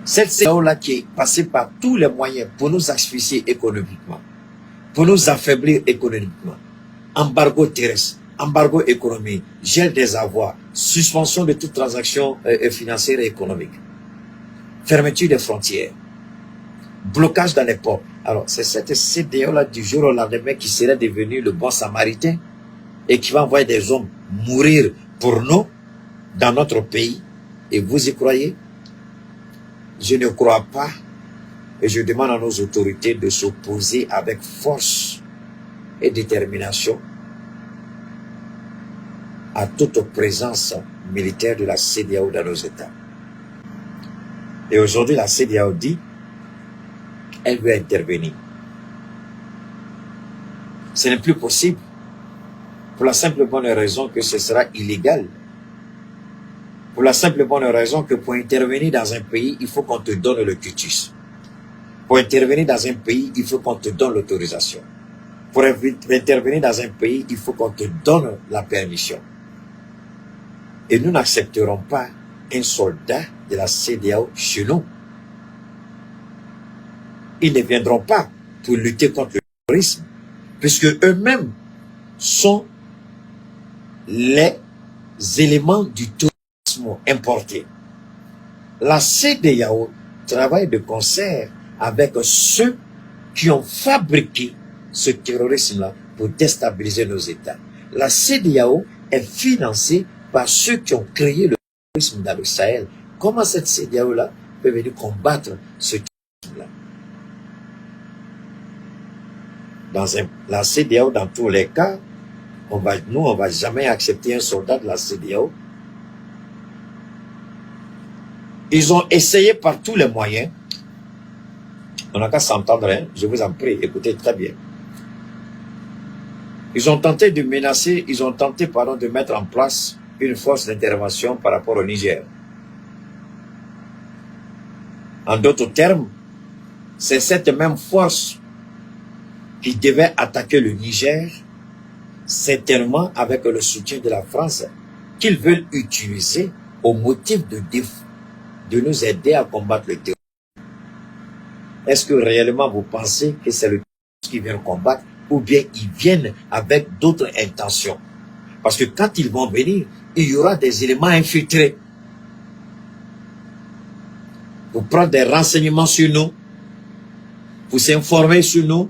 Cette CEDEAO-là qui est passée par tous les moyens pour nous asphyxier économiquement, pour nous affaiblir économiquement, embargo terrestre, embargo économique, gel des avoirs, suspension de toute transaction financière et économique, fermeture des frontières, blocage dans les ports. Alors, c'est cette CEDEAO-là du jour au lendemain qui serait devenu le bon samaritain et qui va envoyer des hommes mourir pour nous dans notre pays. Et vous y croyez? Je ne crois pas et je demande à nos autorités de s'opposer avec force et détermination à toute présence militaire de la CEDEAO dans nos États. Et aujourd'hui, la CEDEAO dit elle veut intervenir. Ce n'est plus possible pour la simple bonne raison que ce sera illégal. Pour la simple bonne raison que pour intervenir dans un pays, il faut qu'on te donne le quitus. Pour intervenir dans un pays, il faut qu'on te donne l'autorisation. Pour intervenir dans un pays, il faut qu'on te donne la permission. Et nous n'accepterons pas un soldat de la CEDEAO chez nous. Ils ne viendront pas pour lutter contre le terrorisme, puisque eux-mêmes sont les éléments du terrorisme importés. La CEDEAO travaille de concert avec ceux qui ont fabriqué ce terrorisme-là pour déstabiliser nos États. La CEDEAO est financée par ceux qui ont créé le terrorisme dans le Sahel. Comment cette CEDEAO-là peut venir combattre ce terrorisme-là? La CEDEAO, dans tous les cas, on va jamais accepter un soldat de la CEDEAO. Ils ont essayé par tous les moyens. On n'a qu'à s'entendre, hein? Je vous en prie, écoutez très bien. Ils ont tenté de menacer, de mettre en place une force d'intervention par rapport au Niger. En d'autres termes, c'est cette même force qui devait attaquer le Niger, certainement avec le soutien de la France, qu'ils veulent utiliser au motif de nous aider à combattre le terrorisme. Est-ce que réellement vous pensez que c'est le terrorisme qui vient combattre ou bien ils viennent avec d'autres intentions? Parce que quand ils vont venir, il y aura des éléments infiltrés pour prendre des renseignements sur nous, pour s'informer sur nous,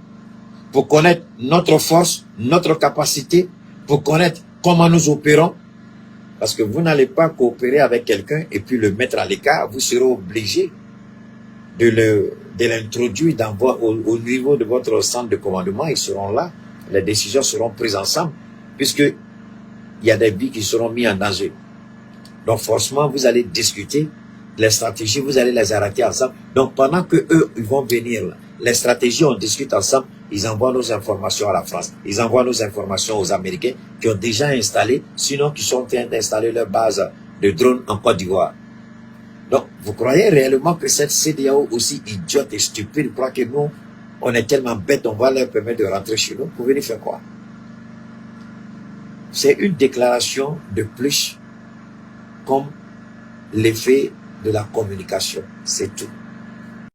pour connaître notre force, notre capacité, pour connaître comment nous opérons. Parce que vous n'allez pas coopérer avec quelqu'un et puis le mettre à l'écart, vous serez obligé de l'introduire au niveau de votre centre de commandement. Ils seront là, les décisions seront prises ensemble, puisque il y a des vies qui seront mises en danger. Donc forcément, vous allez discuter les stratégies, vous allez les arrêter ensemble. Donc pendant que eux, ils vont venir là, les stratégies, on discute ensemble, ils envoient nos informations à la France, ils envoient nos informations aux Américains qui ont déjà installé, sinon qui sont en train d'installer leur base de drones en Côte d'Ivoire. Donc, vous croyez réellement que cette CEDEAO aussi idiote et stupide croit que nous, on est tellement bêtes, on va leur permettre de rentrer chez nous pour venir faire quoi? C'est une déclaration de plus comme l'effet de la communication, c'est tout.